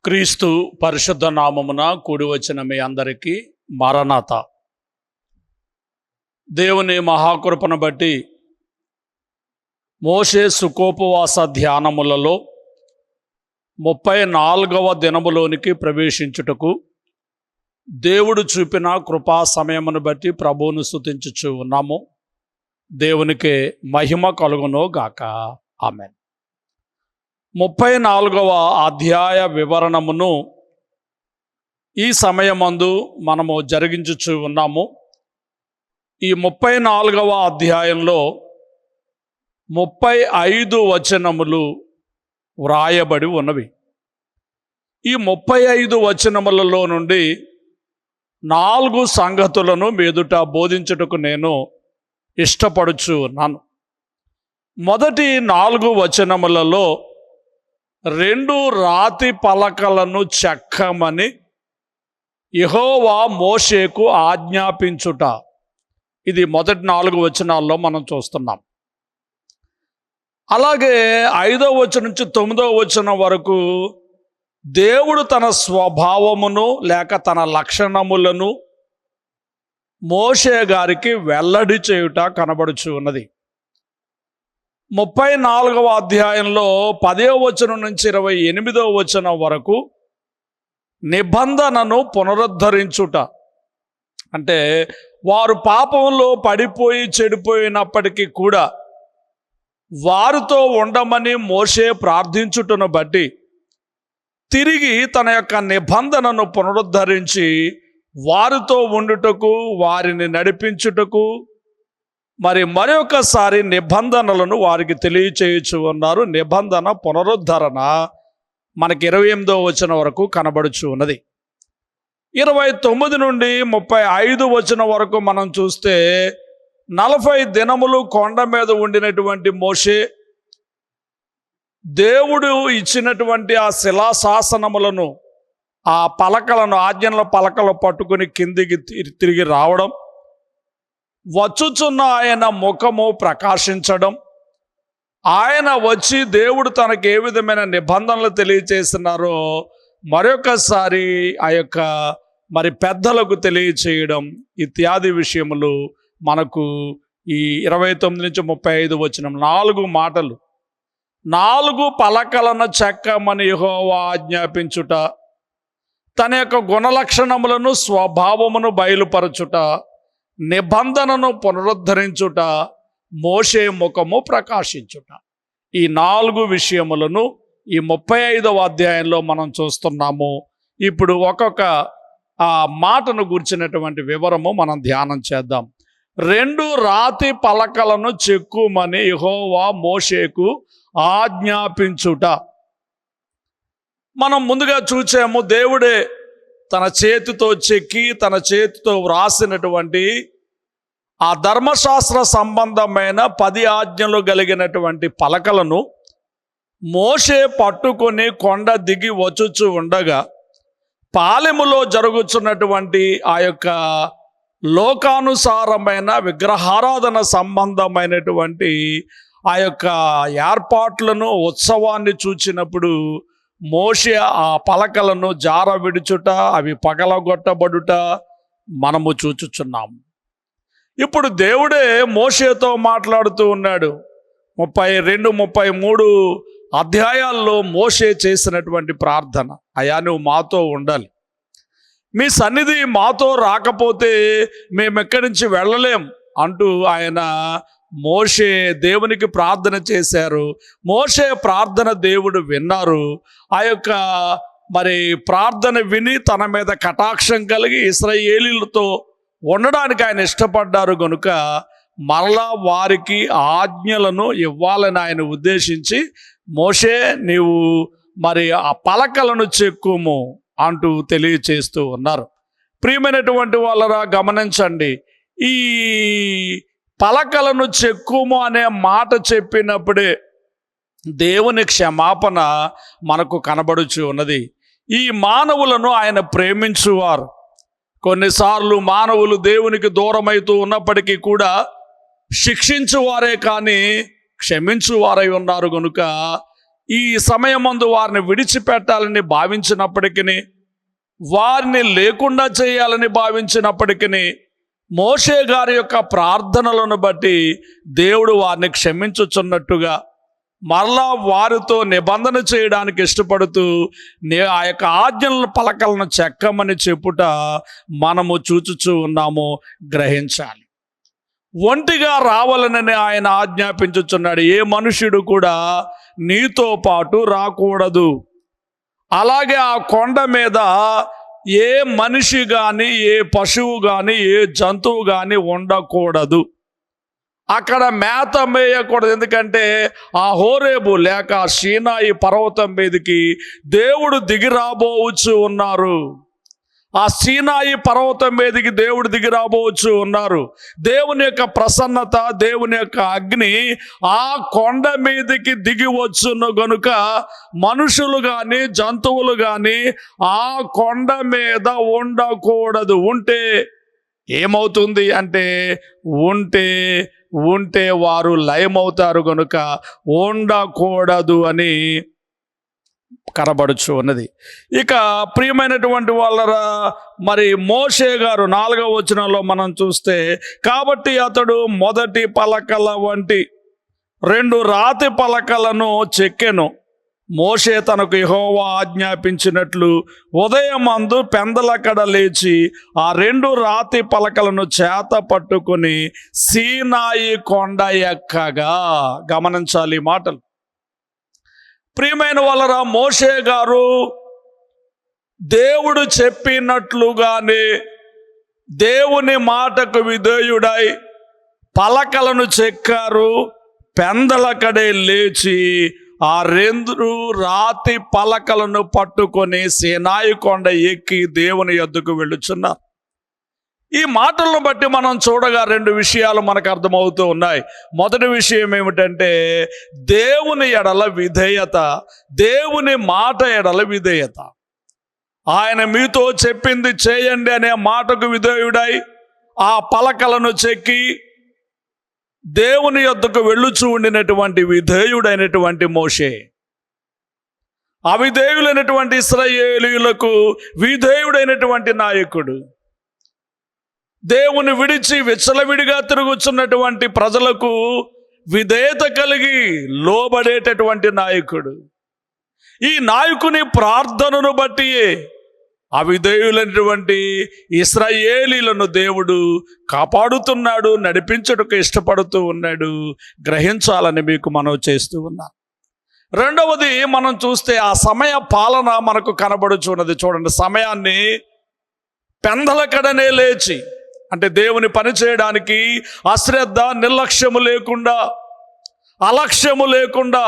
క్రీస్తు పరిశుద్ధ నామమున కూడి వచ్చిన మీ అందరికీ మరణాత. దేవుని మహాకృపను బట్టి మోషే సుకోపవాస ధ్యానములలో 34వ దినములోనికి ప్రవేశించుటకు దేవుడు చూపిన కృపా సమయమును బట్టి ప్రభువును స్తుతించుచు ఉన్నాము. దేవునికే మహిమ కలుగును గాక. ఆమేన్. 34వ అధ్యాయ వివరణమును ఈ సమయమందు మనము జరిగించుచు ఉన్నాము. ఈ 34వ అధ్యాయంలో 35 వచనములు వ్రాయబడి ఉన్నవి. ఈ 35 వచనములలో నుండి 4 సంగతులను మీదుట బోధించుటకు నేను ఇష్టపడుచు ఉన్నాను. మొదటి 4 వచనములలో 2 రాతి పలకలను చెక్కమని యెహోవా మోషేకు ఆజ్ఞాపించుట. ఇది మొదటి 4 వచనాల్లో మనం చూస్తున్నాం. అలాగే 5వ వచనం నుంచి 9వ వచనం వరకు దేవుడు తన స్వభావమును లేక తన లక్షణములను మోషే గారికి వెల్లడి చేయుట కనబడుచు ఉన్నది. 34వ అధ్యాయంలో 10వ వచనం నుంచి 28వ వచనం వరకు నిబంధనను పునరుద్ధరించుట. అంటే వారు పాపంలో పడిపోయి చెడిపోయినప్పటికీ కూడా వారితో ఉండమని మోషే ప్రార్థించుటను బట్టి తిరిగి తన యొక్క నిబంధనను పునరుద్ధరించి వారితో ఉండుటకు, వారిని నడిపించుటకు మరొకసారి నిబంధనలను వారికి తెలియచేయచ్చు ఉన్నారు. నిబంధన పునరుద్ధరణ మనకి 28వ వచనం వరకు కనబడుచు ఉన్నది. 29 నుండి 35 వచనం వరకు మనం చూస్తే 40 దినములు కొండ మీద ఉండినటువంటి మోషే దేవుడు ఇచ్చినటువంటి ఆ శిలాశాసనములను, ఆ పలకలను, ఆజ్ఞల పలకలు పట్టుకుని కిందికి తిరిగి రావడం, వచ్చుచున్న ఆయన ముఖము ప్రకాశించడం, ఆయన వచ్చి దేవుడు తనకు ఏ విధమైన నిబంధనలు తెలియచేస్తున్నారో మరొకసారి ఆ యొక్క పెద్దలకు తెలియచేయడం ఇత్యాది విషయములు మనకు ఈ 29 నుంచి 35 వచనం 4 మాటలు. 4 పలకలను చెక్కమని యెహోవా ఆజ్ఞాపించుట, తన యొక్క గుణలక్షణములను స్వభావమును బయలుపరచుట, నిబంధనను పునరుద్ధరించుట, మోషే ముఖము ప్రకాశించుట. ఈ 4 విషయములను ఈ 35వ అధ్యాయంలో మనం చూస్తున్నాము. ఇప్పుడు ఒక్కొక్క ఆ మాటను గుర్చినటువంటి వివరము మనం ధ్యానం చేద్దాం. 2 రాతి పలకలను చెక్కుమని యెహోవా మోషేకు ఆజ్ఞాపించుట. మనం ముందుగా చూచాము, దేవుడే తన చేతితో చెక్కి తన చేతితో వ్రాసినటువంటి ఆ ధర్మశాస్త్ర సంబంధమైన 10 ఆజ్ఞలు కలిగినటువంటి పలకలను మోషే పట్టుకొని కొండ దిగి వచ్చుచు ఉండగా పాలెములో జరుగుతున్నటువంటి ఆ యొక్క లోకానుసారమైన విగ్రహారాధన సంబంధమైనటువంటి ఆ యొక్క ఏర్పాట్లను, ఉత్సవాన్ని చూచినప్పుడు మోషే ఆ పలకలను జార విడుచుట, అవి పగలగొట్టబడుట మనము చూచుచున్నాము. ఇప్పుడు దేవుడే మోషేతో మాట్లాడుతూ ఉన్నాడు. 32, 33 అధ్యాయాల్లో మోషే చేసినటువంటి ప్రార్థన, అయ్యా నువ్వు మాతో ఉండాలి, మీ సన్నిధి మాతో రాకపోతే మేము ఎక్కడి నుంచి వెళ్ళలేం అంటూ ఆయన మోషే దేవునికి ప్రార్థన చేశారు. మోషే ప్రార్థన దేవుడు విన్నారు. ఆ యొక్క ప్రార్థన విని తన మీద కటాక్షం కలిగి ఇశ్రాయేలీయులతో ఉండడానికి ఆయన ఇష్టపడ్డారు గనుక మరలా వారికి ఆజ్ఞలను ఇవ్వాలని ఆయన ఉద్దేశించి మోషే నీవు ఆ పలకలను చెక్కుము అంటూ తెలియచేస్తూ ఉన్నారు. ప్రియమైనటువంటి వాళ్ళరా గమనించండి, ఈ పలకలను చెక్కుము అనే మాట చెప్పినప్పుడే దేవుని క్షమాపణ మనకు కనబడుచు ఉన్నది. ఈ మానవులను ఆయన ప్రేమించువారు. కొన్నిసార్లు మానవులు దేవునికి దూరమైతూ ఉన్నప్పటికీ కూడా శిక్షించువారే కానీ క్షమించువారై ఉన్నారు కనుక ఈ సమయమందు వారిని విడిచిపెట్టాలని భావించినప్పటికీ, వారిని లేకుండా చేయాలని భావించినప్పటికీ, మోషే గారి యొక్క ప్రార్థనలను బట్టి దేవుడు వారిని క్షమించుచున్నట్టుగా మరలా వారితో నిబంధన చేయడానికి ఇష్టపడుతూ ఆ యొక్క ఆజ్ఞల పలకలను చెక్కమని చెప్పుట మనము చూచుచూ ఉన్నాము, గ్రహించాలి. ఒంటిగా రావాలని ఆయన ఆజ్ఞాపించుచున్నాడు. ఏ మనుష్యుడు కూడా నీతో పాటు రాకూడదు. అలాగే ఆ కొండ మీద ఏ మనిషి కానీ, ఏ పశువు కానీ, ఏ జంతువు కానీ ఉండకూడదు. అక్కడ మేత మేయకూడదు. ఎందుకంటే ఆ హోరేబు లేక సీనాయి పర్వతం మీదకి దేవుడు దిగిరాబోవచ్చు ఉన్నారు. ఆ సీనాయి పర్వతం మీదకి దేవుడు దిగిరాబోవచ్చు ఉన్నారు. దేవుని యొక్క ప్రసన్నత, దేవుని యొక్క అగ్ని ఆ కొండ మీదకి దిగి వచ్చును గనుక మనుషులు కానీ, జంతువులు కానీ ఆ కొండ మీద ఉండకూడదు. ఉంటే ఏమవుతుంది అంటే ఉంటే వారు లయమవుతారు గనుక ఉండకూడదు అని కనబడుచు ఉన్నది. ఇక ప్రియమైనటువంటి వాళ్ళరా, మరి మోషే గారు 4వ వచనంలో మనం చూస్తే, కాబట్టి అతడు మొదటి పలకల వంటి 2 రాతి పలకలను చెక్కెను. మోషే తనకు యెహోవా ఆజ్ఞాపించినట్లు ఉదయమందు పెందలకడ లేచి ఆ 2 రాతి పలకలను చేత పట్టుకొని సీనాయి కొండ ఎక్కగా. గమనించాలి మాటలు. ప్రియమైన వాళ్ళరా, మోషే గారు దేవుడు చెప్పినట్లుగానే దేవుని మాటకు విధేయుడై పలకలను చెక్కారు. పెందలకడే లేచి ఆ 2 రాతి పలకలను పట్టుకొని సీనాయి కొండ ఎక్కి దేవుని యొద్దకు వెళ్ళుచున్నారు. ఈ మాటలను బట్టి మనం చూడగా 2 విషయాలు మనకు అర్థమవుతూ ఉన్నాయి. మొదటి విషయం ఏమిటంటే దేవుని ఎడల విధేయత, దేవుని మాట ఎడల విధేయత. ఆయన మీతో చెప్పింది చేయండి అనే మాటకు విధేయుడై ఆ పలకలను చెక్కి దేవుని యొద్దకు వెళ్ళుచూ ఉండినటువంటి విధేయుడైనటువంటి మోషే, అవిధేయులైనటువంటి ఇశ్రాయేలీయులకు విధేయుడైనటువంటి నాయకుడు, దేవుని విడిచి విచ్చలవిడిగా తిరుగుచున్నటువంటి ప్రజలకు విధేయత కలిగి లోబడేటటువంటి నాయకుడు. ఈ నాయకుని ప్రార్థనను బట్టి అవిధేయులైనటువంటి ఇశ్రాయేలీలను దేవుడు కాపాడుతున్నాడు, నడిపించుటకు ఇష్టపడుతూ ఉన్నాడు. గ్రహించాలని మీకు మనవి చేస్తూ ఉన్నాను. రెండవది మనం చూస్తే ఆ సమయ పాలన మనకు కనబడుచున్నది. చూడండి, సమయాన్ని పెందలకడనే లేచి, అంటే దేవుని పని చేయడానికి అశ్రద్ధ, నిర్లక్ష్యము లేకుండా, అలక్ష్యము లేకుండా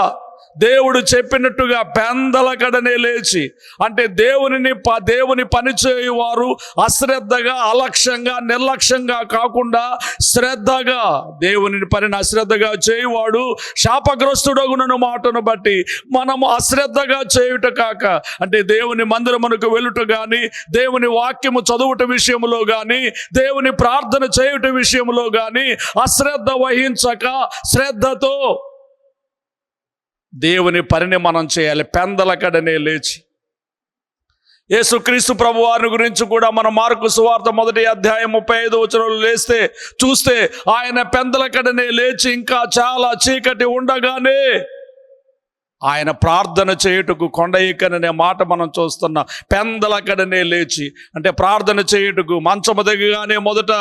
దేవుడు చెప్పినట్టుగా పెందలకడనే లేచి, అంటే దేవుని పని చేయువారు అశ్రద్ధగా, అలక్ష్యంగా, నిర్లక్ష్యంగా కాకుండా శ్రద్ధగా, దేవుని పనిని అశ్రద్ధగా చేయువాడు శాపగ్రస్తుడగునను మాటను బట్టి మనము అశ్రద్ధగా చేయుట కాక, అంటే దేవుని మందిరమునకు వెళ్ళుట కానీ, దేవుని వాక్యము చదువుట విషయంలో కానీ, దేవుని ప్రార్థన చేయుట విషయంలో కానీ అశ్రద్ధ వహించక శ్రద్ధతో దేవుని పనిని మనం చేయాలి. పెందలకడనే లేచి, యేసుక్రీస్తు ప్రభు వారిని గురించి కూడా మనం మార్కు సువార్త 1వ అధ్యాయం 35వ వచనంలో చూస్తే ఆయన పెందలకడనే లేచి ఇంకా చాలా చీకటి ఉండగానే ఆయన ప్రార్థన చేయుటకు కొండ ఎక్కననే మాట మనం చూస్తున్నాం. పెందలకడనే లేచి అంటే ప్రార్థన చేయుటకు మంచము దిగగానే మొదట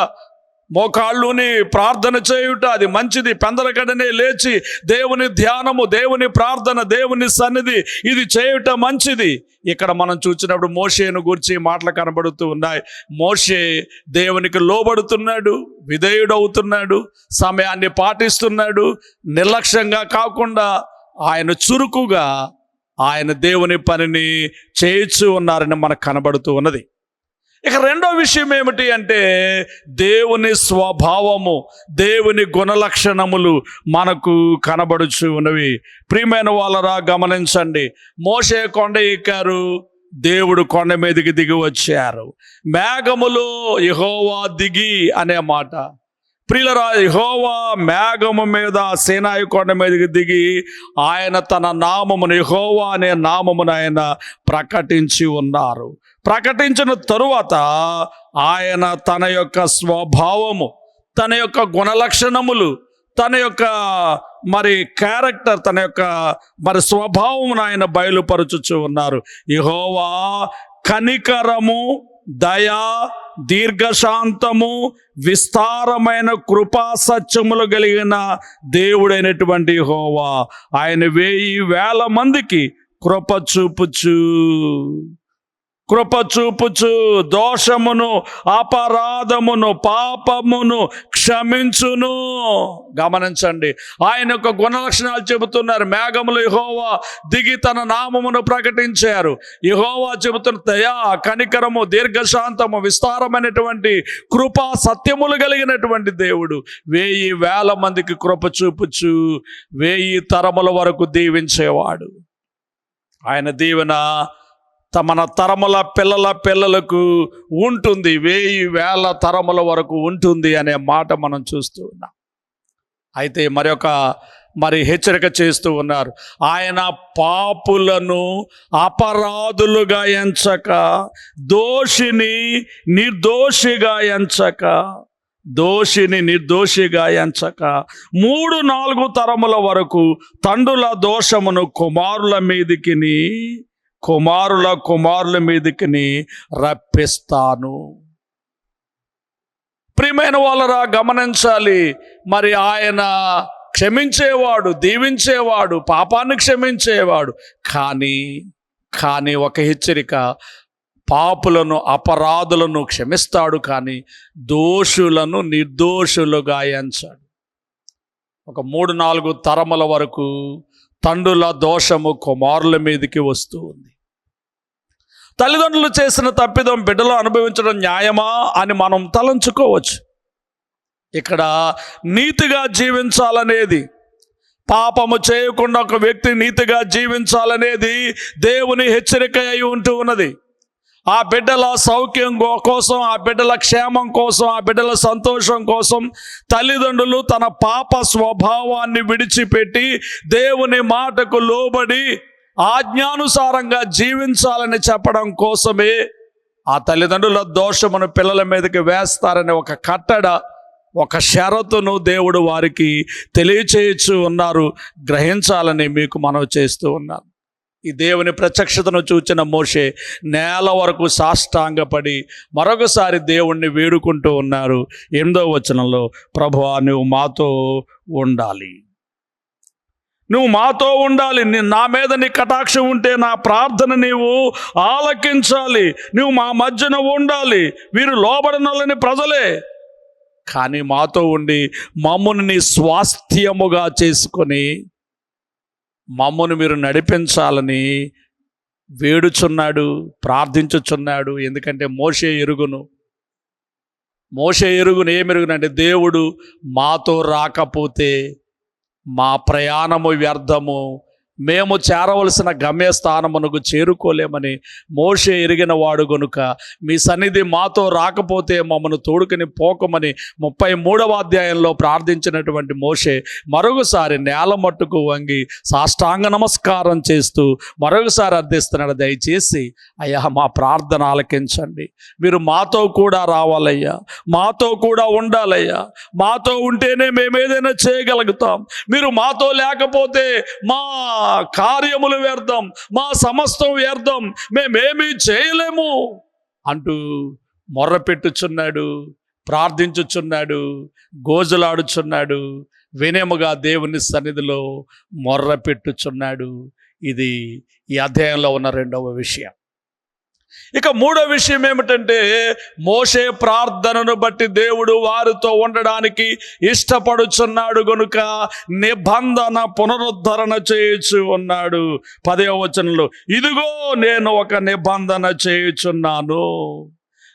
మోకాళ్ళుని ప్రార్థన చేయుట అది మంచిది. పెందలకడనే లేచి దేవుని ధ్యానము, దేవుని ప్రార్థన, దేవుని సన్నిధి ఇది చేయుట మంచిది. ఇక్కడ మనం చూసినప్పుడు మోషేను గురించి మాటలు కనబడుతూ ఉన్నాయి. మోషే దేవునికి లోబడుతున్నాడు, విధేయుడవుతున్నాడు, సమయాన్ని పాటిస్తున్నాడు. నిర్లక్ష్యంగా కాకుండా ఆయన చురుకుగా ఆయన దేవుని పనిని చేయించు ఉన్నారని మనకు కనబడుతూ ఉన్నది. ఇక రెండో విషయం ఏమిటి అంటే దేవుని స్వభావము, దేవుని గుణలక్షణములు మనకు కనబడుచు ఉన్నవి. ప్రియమైన వాళ్ళరా, గమనించండి, మోషే కొండ ఎక్కారు, దేవుడు కొండ మీదకి దిగి వచ్చారు. మేఘములో యెహోవా దిగి అనే మాట, ప్రియులరా, యెహోవా మేఘము మీద సీనాయి కొండ మీదకి దిగి ఆయన తన నామమును, యెహోవా అనే నామమును ఆయన ప్రకటించి ఉన్నారు. ప్రకటించిన తరువాత ఆయన తన యొక్క స్వభావము, తన యొక్క గుణలక్షణములు, తన యొక్క క్యారెక్టర్, తన యొక్క స్వభావమును ఆయన బయలుపరచుచు ఉన్నారు. యెహోవా కనికరము, దయా, దీర్ఘశాంతము, విస్తారమైన కృపా సత్యములు కలిగిన దేవుడైనటువంటి యెహోవా. ఆయన 1000 మందికి కృప చూపుచు దోషమును, అపరాధమును, పాపమును క్షమించును. గమనించండి, ఆయన యొక్క గుణలక్షణాలు చెబుతున్నారు. మేఘములు యెహోవా దిగి తన నామమును ప్రకటించారు. యెహోవా చెబుతున్న దయా, కనికరము, దీర్ఘశాంతము, విస్తారమైనటువంటి కృపా సత్యములు కలిగినటువంటి దేవుడు. 1000 మందికి కృప చూపుచు 1000 తరముల వరకు దీవించేవాడు. ఆయన దీవెన మన తరముల పిల్లలకు ఉంటుంది. 1000 తరముల వరకు ఉంటుంది అనే మాట మనం చూస్తూ ఉన్నాం. అయితే మరి హెచ్చరిక చేస్తూ ఉన్నారు. ఆయన పాపులను అపరాధులుగా ఎంచక, దోషిని నిర్దోషిగా ఎంచక 3-4 తరముల వరకు తండ్రుల దోషమును కుమారుల మీదికి రప్పిస్తాను. ప్రియమైన వాళ్ళరా, గమనించాలి. మరి ఆయన క్షమించేవాడు, దీవించేవాడు, పాపాన్ని క్షమించేవాడు. కానీ ఒక హెచ్చరిక, పాపులను, అపరాధులను క్షమిస్తాడు, కానీ దోషులను నిర్దోషులుగా ఎంచాడు. ఒక 3-4 తరముల వరకు తండ్రుల దోషము కుమారుల మీదకి వస్తూ ఉంది. తల్లిదండ్రులు చేసిన తప్పిదం బిడ్డలు అనుభవించడం న్యాయమా అని మనం తలంచుకోవచ్చు. ఇక్కడ నీతిగా జీవించాలనేది, పాపము చేయకుండా ఒక వ్యక్తి నీతిగా జీవించాలనేది దేవుని హెచ్చరిక అయి ఉంటూ ఉన్నది. ఆ బిడ్డల సౌఖ్యం కోసం, ఆ బిడ్డల క్షేమం కోసం, ఆ బిడ్డల సంతోషం కోసం తల్లిదండ్రులు తన పాప స్వభావాన్ని విడిచిపెట్టి దేవుని మాటకు లోబడి ఆజ్ఞానుసారంగా జీవించాలని చెప్పడం కోసమే ఆ తల్లిదండ్రుల దోషమును పిల్లల మీదకి వేస్తారనే ఒక కట్టడ, ఒక షరతును దేవుడు వారికి తెలియచేయచ్చు ఉన్నారు. గ్రహించాలని మీకు మనవి చేస్తూ ఉన్నారు. ఈ దేవుని ప్రత్యక్షతను చూచిన మోషే నేల వరకు సాష్టాంగపడి మరొకసారి దేవుణ్ణి వేడుకుంటూ ఉన్నారు. 8వ వచనంలో, ప్రభువా నువ్వు మాతో ఉండాలి, నా మీద నీ కటాక్షం ఉంటే నా ప్రార్థన నీవు ఆలకించాలి, నువ్వు మా మధ్యన ఉండాలి. వీరు లోబడనలని ప్రజలే, కానీ మాతో ఉండి మమ్మును నీ స్వాస్థ్యముగా చేసుకొని మమ్మను మీరు నడిపించాలని వేడుచున్నాడు, ప్రార్థించుచున్నాడు. ఎందుకంటే మోషే ఎరుగును ఏమెరుగునంటే, దేవుడు మాతో రాకపోతే మా ప్రయాణము వ్యర్థము, మేము చేరవలసిన గమ్యస్థానమునకు చేరుకోలేమని మోషే ఎరిగిన వాడు గనుక మీ సన్నిధి మాతో రాకపోతే మమ్మను తోడుకుని పోకమని 33వ అధ్యాయంలో ప్రార్థించినటువంటి మోషే మరొకసారి నేల మట్టుకు వంగి సాష్టాంగ నమస్కారం చేస్తూ మరొకసారి అర్థిస్తున్నాడు, దయచేసి అయ్యా మా ప్రార్థన ఆలకించండి, మీరు మాతో కూడా రావాలయ్యా, మాతో కూడా ఉండాలయ్యా, మాతో ఉంటేనే మేమేదైనా చేయగలుగుతాం, మీరు మాతో లేకపోతే మా కార్యములు వ్యర్థం, మా సమస్తం వ్యర్థం, మేమేమీ చేయలేము అంటూ మొర్రపెట్టుచున్నాడు, ప్రార్థించుచున్నాడు, గోజలాడుచున్నాడు, వినయముగా దేవుని సన్నిధిలో మొర్రపెట్టుచున్నాడు. ఇది ఈ అధ్యాయంలో ఉన్న 2వ విషయం. ఇక 3వ విషయం ఏమిటంటే, మోషే ప్రార్థనను బట్టి దేవుడు వారితో ఉండడానికి ఇష్టపడుచున్నాడు గనుక నిబంధన పునరుద్ధరణ చేయుచు ఉన్నాడు. 10వ వచనంలో, ఇదిగో నేను ఒక నిబంధన చేయుచున్నాను,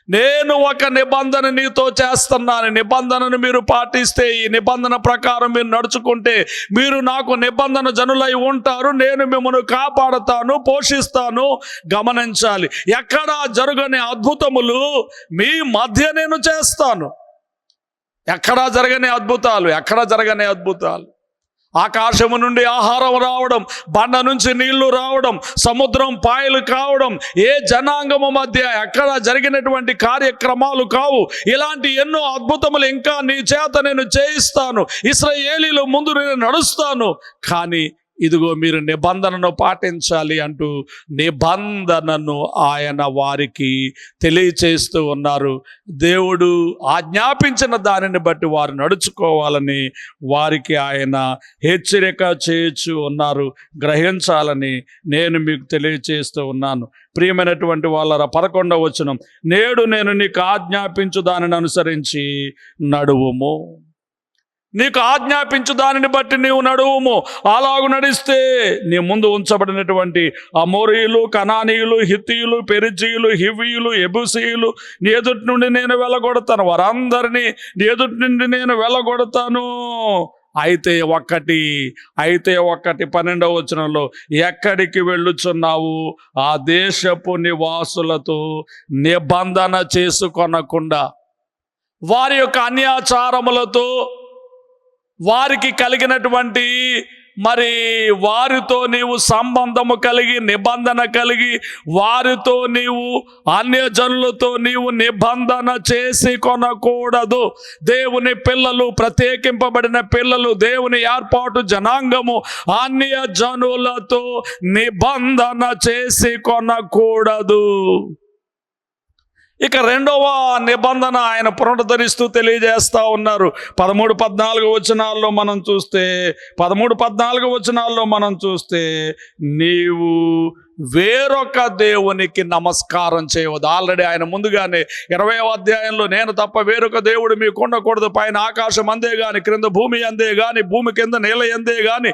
నేను ఒక నిబంధన నీతో చేస్తున్నాను, నిబంధనను మీరు పాటిస్తే, ఈ నిబంధన ప్రకారం మీరు నడుచుకుంటే మీరు నాకు నిబంధన జనులై ఉంటారు, నేను మిమ్మల్ని కాపాడుతాను, పోషిస్తాను. గమనించాలి, ఎక్కడా జరగని అద్భుతములు మీ మధ్య నేను చేస్తాను. ఎక్కడా జరగని అద్భుతాలు. ఆకాశము నుండి ఆహారం రావడం, బండ నుంచి నీళ్లు రావడం, సముద్రం పాయలు కావడం, ఏ జనాంగము మధ్య ఎక్కడ జరిగినటువంటి కార్యక్రమాలు కావు. ఇలాంటి ఎన్నో అద్భుతములు ఇంకా నీ చేత నేను చేయిస్తాను, ఇశ్రాయేలీయుల ముందు నేను నడుస్తాను, కానీ ఇదిగో మీరు నిబంధనను పాటించాలి అంటూ నిబంధనను ఆయన వారికి తెలియచేస్తూ ఉన్నారు. దేవుడు ఆజ్ఞాపించిన దానిని బట్టి వారు నడుచుకోవాలని వారికి ఆయన హెచ్చరిక చేయొచ్చు ఉన్నారు. గ్రహించాలని నేను మీకు తెలియచేస్తూ ఉన్నాను. ప్రియమైనటువంటి వాళ్ళరా, 11వ వచనం, నేడు నేను నీకు ఆజ్ఞాపించు దానిని అనుసరించి నడువుము. నీకు ఆజ్ఞాపించు దానిని బట్టి నీవు నడువుము. అలాగు నడిస్తే నీ ముందు ఉంచబడినటువంటి అమోరీయులు, కనానీయులు, హిత్తీయులు, పెరిజీయులు, హివ్వీయులు, ఎబూసీయులు నీ ఎదుటి నుండి నేను వెళ్ళగొడతాను. వారందరినీ నీ ఎదుటి నుండి నేను వెళ్ళగొడతాను. అయితే ఒక్కటి 12వ వచనంలో, ఎక్కడికి వెళ్ళుచున్నావు? ఆ దేశపు నివాసులతో నిబంధన చేసుకొనకుండా, వారి యొక్క అన్యాచారములతో, వారికి కలిగినటువంటి వారితో నీవు సంబంధము కలిగి, నిబంధన కలిగి, వారితో నీవు అన్యజనులతో నీవు నిబంధన చేసి కొనకూడదు. దేవుని పిల్లలు, ప్రత్యేకింపబడిన పిల్లలు, దేవుని ఏర్పాటు జనాంగము అన్యజనులతో నిబంధన చేసి కొనకూడదు. ఇక 2వ నిబంధన ఆయన పునరుద్ధరిస్తూ తెలియజేస్తూ ఉన్నారు. 13-14 వచనాల్లో మనం చూస్తే నీవు వేరొక దేవునికి నమస్కారం చేయవద్దు. ఆల్రెడీ ఆయన ముందుగానే 20వ అధ్యాయంలో, నేను తప్ప వేరొక దేవుడు మీకు ఉండకూడదు, పైన ఆకాశం అందే గాని, క్రింద భూమి అందే గాని, భూమి కింద నేల ఎందే గాని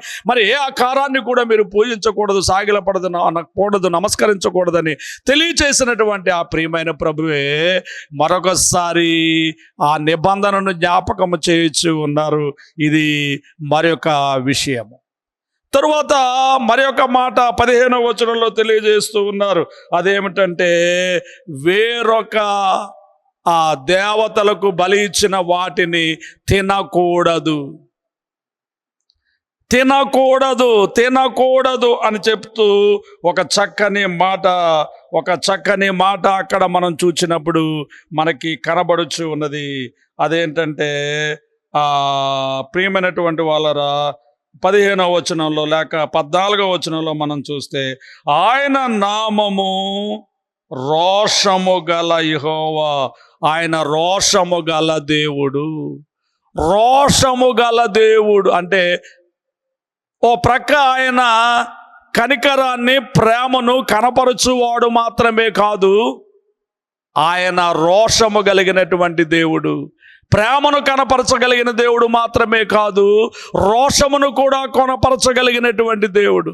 ఏ ఆకారాన్ని కూడా మీరు పూజించకూడదు, సాగిలపడకూడదు, నమస్కరించకూడదని తెలియచేసినటువంటి ఆ ప్రియమైన ప్రభువే మరొకసారి ఆ నిబంధనను జ్ఞాపకము చేయొచ్చు ఉన్నారు. ఇది మరొక విషయము. తరువాత మరొక మాట 15వ వచనంలో తెలియజేస్తూ ఉన్నారు. అదేమిటంటే, వేరొక ఆ దేవతలకు బలి ఇచ్చిన వాటిని తినకూడదు అని చెప్తూ ఒక చక్కని మాట అక్కడ మనం చూసినప్పుడు మనకి కనబడుచు ఉన్నది. అదేంటంటే, ప్రియమైనటువంటి వాళ్ళరా, 15వ వచనంలో లేక 14వ వచనంలో మనం చూస్తే, ఆయన నామము రోషము గల యెహోవా, ఆయన రోషము గల దేవుడు అంటే ఓ ప్రక్క ఆయన కనికరాన్ని, ప్రేమను కనపరచువాడు మాత్రమే కాదు, ఆయన రోషము కలిగినటువంటి దేవుడు. ప్రేమను కనపరచగలిగిన దేవుడు మాత్రమే కాదు, రోషమును కూడా కొనపరచగలిగినటువంటి దేవుడు.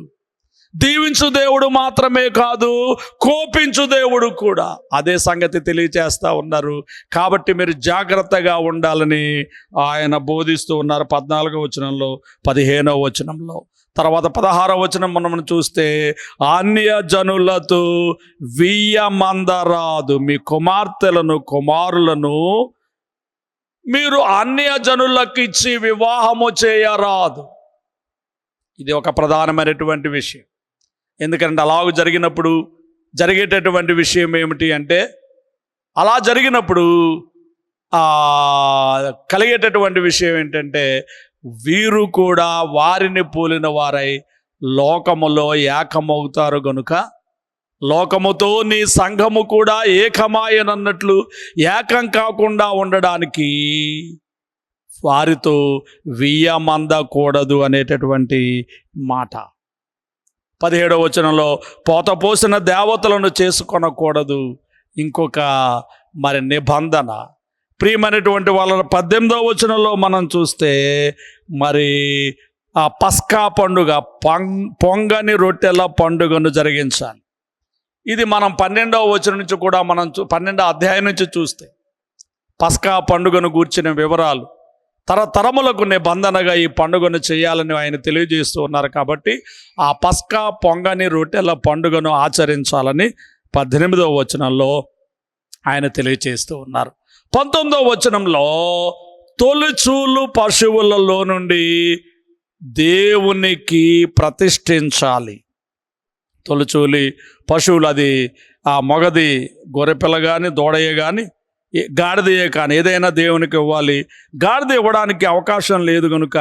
దీవించు దేవుడు మాత్రమే కాదు, కోపించు దేవుడు కూడా. అదే సంగతి తెలియచేస్తూ ఉన్నారు. కాబట్టి మీరు జాగ్రత్తగా ఉండాలని ఆయన బోధిస్తూ ఉన్నారు 14వ వచనంలో, 15వ వచనంలో. తర్వాత 16వ వచనం మనం చూస్తే, అన్యజనులతో వియ్యమందరాదు, మీ కుమార్తెలను, కుమారులను మీరు అన్యజనులకు ఇచ్చి వివాహము చేయరాదు. ఇది ఒక ప్రధానమైనటువంటి విషయం. ఎందుకంటే అలాగ జరిగేటటువంటి విషయం ఏమిటి అంటే, అలా జరిగినప్పుడు కలిగేటటువంటి విషయం ఏంటంటే, వీరు కూడా వారిని పోలిన వారై లోకములో ఏకమవుతారు గనుక, లోకముతో నీ సంఘము కూడా ఏకమాయనన్నట్లు ఏకం కాకుండా ఉండడానికి వారితో వియ్యమందకూడదు అనేటటువంటి మాట. 17వ వచనంలో, పోతపోసిన దేవతలను చేసుకొనకూడదు. ఇంకొక నిబంధన. ప్రియమైనటువంటి వాళ్ళ 18వ వచనంలో మనం చూస్తే, ఆ పస్కా పండుగ, పొంగని రొట్టెల పండుగను జరిగించాలి. ఇది మనం 12వ వచనం నుంచి కూడా 12వ అధ్యాయం నుంచి చూస్తే పస్కా పండుగను గూర్చిన వివరాలు, తరతరములకు నిబంధనగా ఈ పండుగను చేయాలని ఆయన తెలియజేస్తూ ఉన్నారు. కాబట్టి ఆ పస్కా పొంగని రొట్టెల పండుగను ఆచరించాలని 18వ వచనంలో ఆయన తెలియజేస్తూ ఉన్నారు. 19వ వచనంలో తొలిచూలు పశువులలో నుండి దేవునికి ప్రతిష్ఠించాలి. తొలిచూలి పశువులు, అది ఆ మొగది గొర్రెపిల్ల కానీ దూడయ్య కానీ గాడిదయ్యే కానీ ఏదైనా దేవునికి ఇవ్వాలి. గాడిద ఇవ్వడానికి అవకాశం లేదు కనుక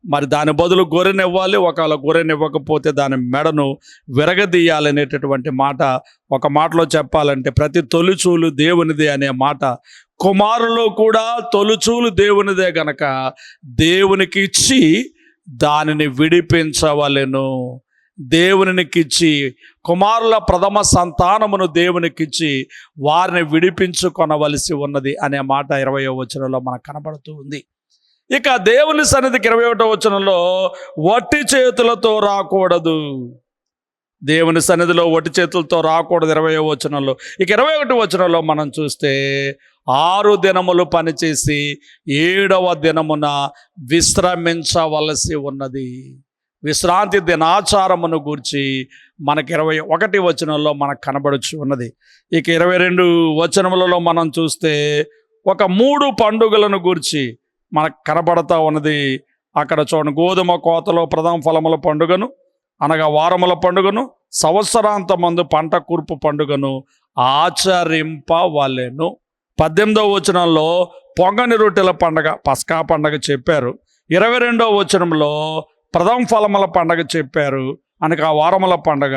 మరి దాని బదులు గొర్రెని ఇవ్వాలి. ఒకవేళ గొర్రెని ఇవ్వకపోతే దాని మెడను విరగదీయాలనేటటువంటి మాట, ఒక మాటలో చెప్పాలంటే ప్రతి తొలిచూలు దేవునిదే అనే మాట. కుమారులు కూడా తొలిచూలు దేవునిదే గనక దేవునికి ఇచ్చి దానిని విడిపించవలెను. దేవునికిచ్చి కుమారుల ప్రథమ సంతానమును దేవునికిచ్చి వారిని విడిపించుకొనవలసి ఉన్నది అనే మాట 20వ వచనంలో మనకు కనబడుతూ ఉంది. ఇక దేవుని సన్నిధికి 21వ వచనంలో వట్టి చేతులతో రాకూడదు. దేవుని సన్నిధిలో వట్టి చేతులతో రాకూడదు 20వ వచనంలో. ఇక 21వ వచనంలో మనం చూస్తే 6 దినములు పనిచేసి 7వ దినమున విశ్రమించవలసి ఉన్నది. విశ్రాంతి దినాచారమును గూర్చి మనకి 21వ వచనంలో మనకు కనబడుచు ఉన్నది. ఇక 22 వచనములలో మనం చూస్తే ఒక 3 పండుగలను గూర్చి మనకు కనబడతా ఉన్నది. అక్కడ చూడండి, గోధుమ కోతలో ప్రథమ ఫలముల పండుగను అనగా వారముల పండుగను, సంవత్సరాంతమందు పంట కూర్పు పండుగను ఆచరింపవలెను. 18వ వచనంలో పొంగని రొట్టెల పండగ పస్కా పండగ చెప్పారు. 22వ వచనంలో ప్రథమ ఫలముల పండగ చెప్పారు అనగా వారముల పండగ.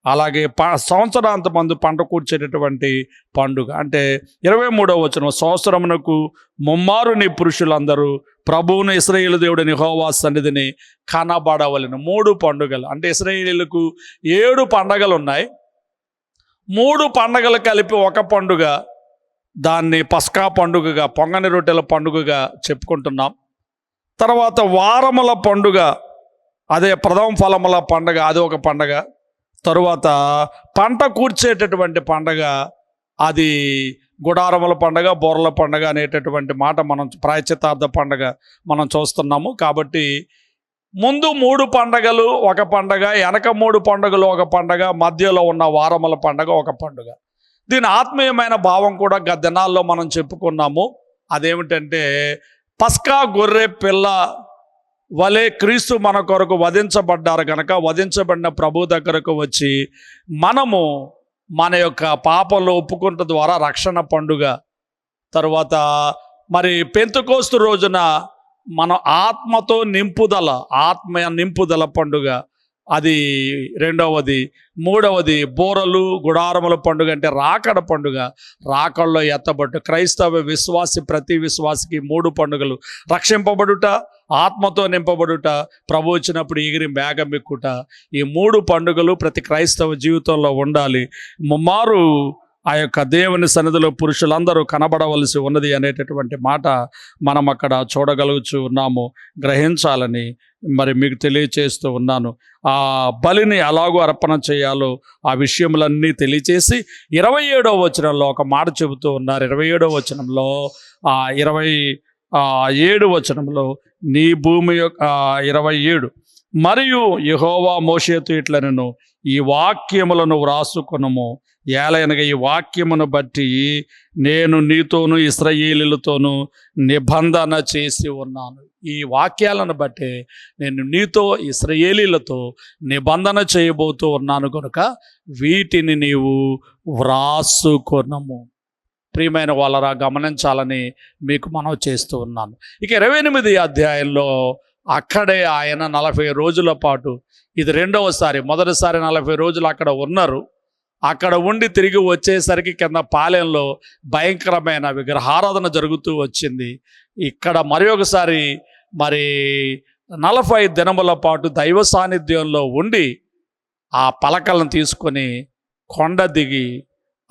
అలాగే సంవత్సరాంతమందు పంట కూర్చేటటువంటి పండుగ అంటే 23వ వచనం, సంవత్సరమునకు ముమ్మారు నీ పురుషులందరూ ప్రభువును ఇశ్రాయేలు దేవుడిని యెహోవా సన్నిధిని కనబడవలెను. 3 పండుగలు అంటే ఇశ్రాయేలీయులకు 7 పండగలు ఉన్నాయి. 3 పండగలు కలిపి ఒక పండుగ, దాన్ని పస్కా పండుగగా పొంగని రొట్టెల పండుగగా చెప్పుకుంటున్నాం. తర్వాత వారముల పండుగ, అదే ప్రథమ ఫలముల పండుగ, అది ఒక పండగ. తరువాత పంట కూర్చేటటువంటి పండగ, అది గుడారముల పండగ, బోర్ల పండగ అనేటటువంటి మాట మనం ప్రాయశ్చిత్తార్థ పండగ మనం చూస్తున్నాము. కాబట్టి ముందు 3 పండగలు ఒక పండగ, వెనక 3 పండుగలు ఒక పండగ, మధ్యలో ఉన్న వారముల పండగ ఒక పండుగ. దీని ఆత్మీయమైన భావం కూడా గత దినాల్లో మనం చెప్పుకున్నాము. అదేమిటంటే పస్కా గొర్రె పిల్ల వలె క్రీస్తు మన కొరకు వధించబడ్డారు కనుక వధించబడిన ప్రభు దగ్గరకు వచ్చి మనము మన యొక్క పాపంలో ఒప్పుకుంట ద్వారా రక్షణ పండుగ. తరువాత మరి పెంతెకోస్తు రోజున మన ఆత్మతో నింపుదల, ఆత్మ నింపుదల పండుగ, అది రెండవది. మూడవది బోరలు గుడారముల పండుగ అంటే రాకడ పండుగ, రాకడలో ఎత్తబట్టు. క్రైస్తవ విశ్వాసి ప్రతి విశ్వాసికి 3 పండుగలు: రక్షింపబడుట, ఆత్మతో నింపబడుట, ప్రభు వచ్చినప్పుడు ఎగిరి మేఘం ఎక్కుట. ఈ 3 పండుగలు ప్రతి క్రైస్తవ జీవితంలో ఉండాలి. ముమ్మారు ఆ యొక్క దేవుని సన్నిధిలో పురుషులందరూ కనబడవలసి ఉన్నది అనేటటువంటి మాట మనం అక్కడ చూడగలుగుతూ ఉన్నాము. గ్రహించాలని మరి మీకు తెలియచేస్తూ ఉన్నాను. ఆ బలిని ఎలాగో అర్పణ చేయాలో ఆ విషయములన్నీ తెలియచేసి 27వ వచనంలో ఒక మాట చెబుతూ ఉన్నారు. 27వ వచనంలో 27 వచనంలో నీ భూమి 27 మరియు యెహోవా మోషేతో ఇట్లనెను, ఈ వాక్యములను వ్రాసుకొనుము, ఏలయనగా ఈ వాక్యమును బట్టి నేను నీతోనూ ఇశ్రాయేలీయులతోనూ నిబంధన చేసి ఉన్నాను. ఈ వాక్యాలను బట్టి నేను నీతో ఇశ్రాయేలీయులతో నిబంధన చేయబోతూ ఉన్నాను కనుక వీటిని నీవు వ్రాసుకొనుము. ప్రియమైన వాళ్ళరా, గమనించాలని మీకు మనవి చేస్తూ ఉన్నాను. ఇక 28 అధ్యాయంలో అక్కడే ఆయన 40 రోజుల పాటు, ఇది రెండవసారి, మొదటిసారి 40 రోజులు అక్కడ ఉన్నారు. అక్కడ ఉండి తిరిగి వచ్చేసరికి కింద పాలెంలో భయంకరమైన విగ్రహారాధన జరుగుతూ వచ్చింది. ఇక్కడ మరి ఒకసారి మరి 40 దినముల పాటు దైవ సాన్నిధ్యంలో ఉండి ఆ పలకలను తీసుకొని కొండ దిగి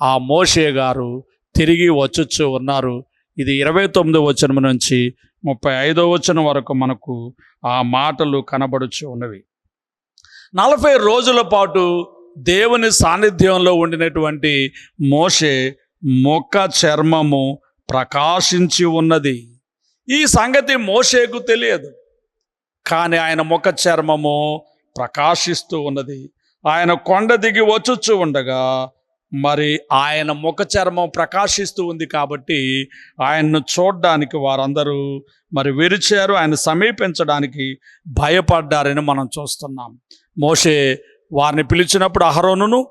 ఆ మోషే గారు తిరిగి వచ్చుచూ ఉన్నారు. ఇది 29వ వచనం నుంచి 35వ వచనం వరకు మనకు ఆ మాటలు కనబడుచు ఉన్నవి. 40 రోజుల పాటు దేవుని సాన్నిధ్యంలో ఉండినటువంటి మోషే ముఖ చర్మము ప్రకాశించి ఉన్నది. ఈ సంగతి మోషేకు తెలియదు, కానీ ఆయన ముఖ చర్మము ప్రకాశిస్తూ ఉన్నది. ఆయన కొండ దిగి వచ్చుచూ ఉండగా మరి ఆయన ముఖ చర్మం ప్రకాశిస్తూ ఉంది కాబట్టి ఆయన్ను చూడడానికి వారందరూ మరి విరిచారు, ఆయన సమీపించడానికి భయపడ్డారని మనం చూస్తున్నాం. మోషే వారిని పిలిచినప్పుడు అహరోనును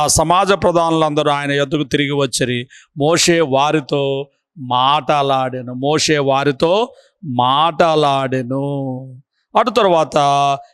సమాజ ప్రధానులందరూ ఆయన యొద్దకు తిరిగి వచ్చిరి. మోషే వారితో మాటలాడెను. అటు తరువాత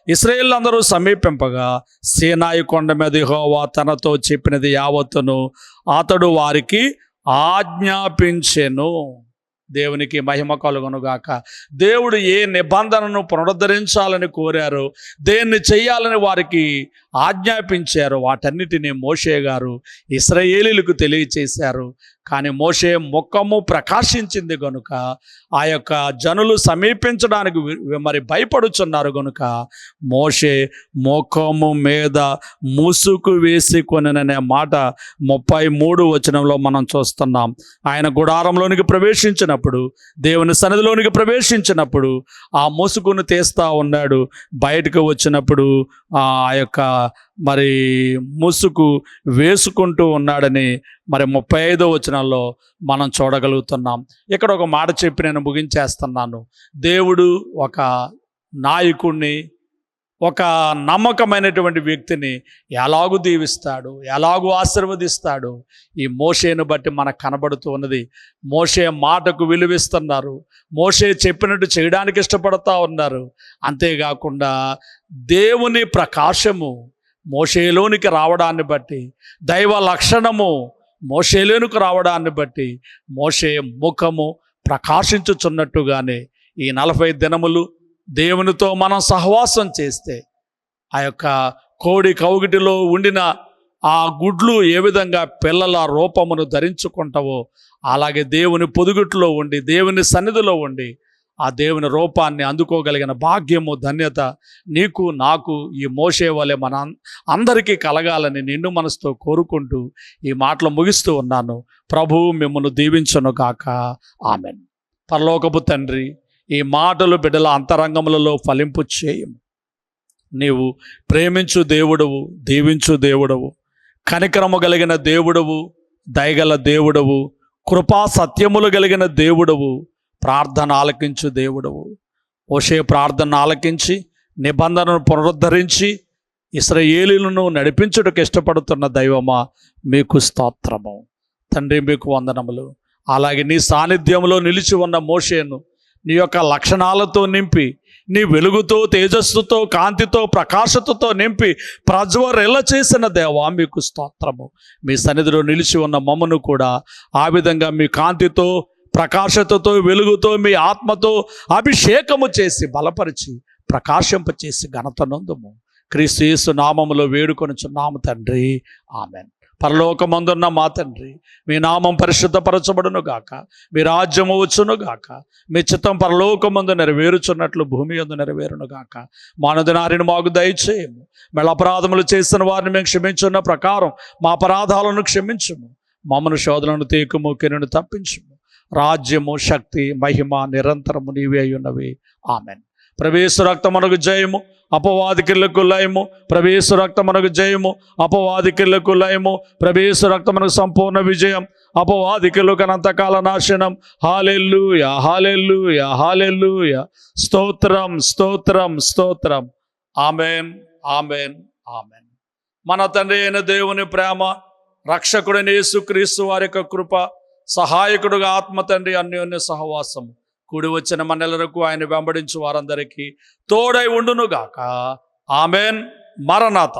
ఇశ్రాయేలులందరూ సమీపింపగా సీనాయి కొండ మీద యెహోవా తనతో చెప్పినది యావత్తును అతడు వారికి ఆజ్ఞాపించెను. దేవునికి మహిమ కలుగునుగాక. దేవుడు ఏ నిబంధనను పునరుద్ధరించాలని కోరారో, దేన్ని చెయ్యాలని వారికి ఆజ్ఞాపించారో వాటన్నిటినీ మోషే గారు ఇశ్రాయేలీయులకు తెలియచేశారు. కానీ మోషే ముఖము ప్రకాశించింది గనుక ఆ యొక్క జనులు సమీపించడానికి మరి భయపడుచున్నారు గనుక మోషే ముఖము మీద ముసుగు వేసుకొనెననే మాట 33 వచనంలో మనం చూస్తున్నాం. ఆయన గుడారంలోనికి ప్రవేశించినప్పుడు, దేవుని సన్నిధిలోనికి ప్రవేశించినప్పుడు ఆ ముసుగును తీస్తా ఉన్నాడు. బయటకు వచ్చినప్పుడు ఆ యొక్క మరి ముసుగు వేసుకుంటూ ఉన్నాడని మరి 35వ వచనంలో మనం చూడగలుగుతున్నాం. ఇక్కడ ఒక మాట చెప్పి నేను ముగించేస్తున్నాను. దేవుడు ఒక నాయకుడిని, ఒక నమ్మకమైనటువంటి వ్యక్తిని ఎలాగూ దీవిస్తాడు, ఎలాగూ ఆశీర్వదిస్తాడు, ఈ మోషేను బట్టి మనకు కనబడుతూ ఉన్నది. మోషే మాటకు విలువిస్తున్నారు, మోషే చెప్పినట్టు చేయడానికి ఇష్టపడతా ఉన్నారు. అంతేకాకుండా దేవుని ప్రకాశము మోషేలోనికి రావడాన్ని బట్టి, దైవ లక్షణము మోషేలోనికి రావడాన్ని బట్టి మోషే ముఖము ప్రకాశించుచున్నట్టుగానే ఈ 40 దినములు దేవునితో మనం సహవాసం చేస్తే ఆ యొక్క కోడి కౌగిటిలో ఉండిన ఆ గుడ్లు ఏ విధంగా పిల్లల రూపమును ధరించుకుంటావో అలాగే దేవుని పొదుగుట్లో ఉండి, దేవుని సన్నిధిలో ఉండి ఆ దేవుని రూపాన్ని అందుకోగలిగిన భాగ్యము, ధన్యత నీకు నాకు ఈ మోషే వలె మన అందరికీ కలగాలని నిన్ను మనసుతో కోరుకుంటూ ఈ మాటలు ముగిస్తూ ఉన్నాను. ప్రభువు మిమ్మల్ని దీవించును గాక. ఆమెన్. పరలోకపు తండ్రి, ఈ మాటలు బిడ్డల అంతరంగములలో ఫలింపు చేయము. నీవు ప్రేమించు దేవుడవు, దీవించు దేవుడవు, కనికరము కలిగిన దేవుడవు, దయగల దేవుడవు, కృపా సత్యములు కలిగిన దేవుడవు, ప్రార్థన ఆలకించు దేవుడవు. మోషే ప్రార్థన ఆలకించి నిబంధనను పునరుద్ధరించి ఇశ్రాయేలీయులను నడిపించుటకు ఇష్టపడుతున్న దైవమా మీకు స్తోత్రము. తండ్రి మీకు వందనములు. అలాగే నీ సాన్నిధ్యంలో నిలిచి ఉన్న మోషేను నీ యొక్క లక్షణాలతో నింపి, నీ వెలుగుతో, తేజస్సుతో, కాంతితో, ప్రకాశతతో నింపి ప్రజ్వరిల్ల చేసిన దేవా మీకు స్తోత్రము. మీ సన్నిధిలో నిలిచి ఉన్న మమ్మను కూడా ఆ విధంగా మీ కాంతితో, ప్రకాశతతో, వెలుగుతో, మీ ఆత్మతో అభిషేకము చేసి బలపరిచి ప్రకాశింపచేసి ఘనత నొందుము. క్రీస్తు యేసు నామములో వేడుకొనుచున్నాము తండ్రి. ఆమెన్. పరలోకమందున్న మా తండ్రి, మీ నామం పరిశుద్ధపరచబడును గాక, మీ రాజ్యము వచ్చును గాక, మీ చిత్తం పరలోకమందు నెరవేరుచున్నట్లు భూమి యందు నెరవేరును గాక. మానదినారిని మాకు దయచేయము. మెళ అపరాధములు చేసిన వారిని మేము క్షమించున్న ప్రకారం మా అపరాధాలను క్షమించుము. మమ్మను శోధనను తేకుము, కినును తప్పించుము. రాజ్యము, శక్తి, మహిమ నిరంతరము నీవే అయ్యున్నవి. ఆమెన్. ప్రవేశ రక్తమునకు జయము, అపవాదికిళ్లకు లయము. ప్రవేశ రక్తమునకు జయము, అపవాదికిళ్లకు లయము. ప్రవేశ రక్తమునకు సంపూర్ణ విజయం, అపవాదికిళ్లకు అనంతకాల నాశనం. హల్లెలూయా, హల్లెలూయా, హల్లెలూయా. స్తోత్రం, స్తోత్రం, స్తోత్రం. Amen, amen, amen. మన తండ్రి అయిన దేవుని ప్రేమ, రక్షకుడైన యేసుక్రీస్తు వారి యొక్క కృప, సహాయకుడుగా ఆత్మ తండ్రి అన్యోన్య సహవాసము కూడి వచ్చిన మనెల్లరకు ఆయన వెంబడించు వారందరికీ తోడై ఉండునుగాక. ఆమెన్. మరణాత.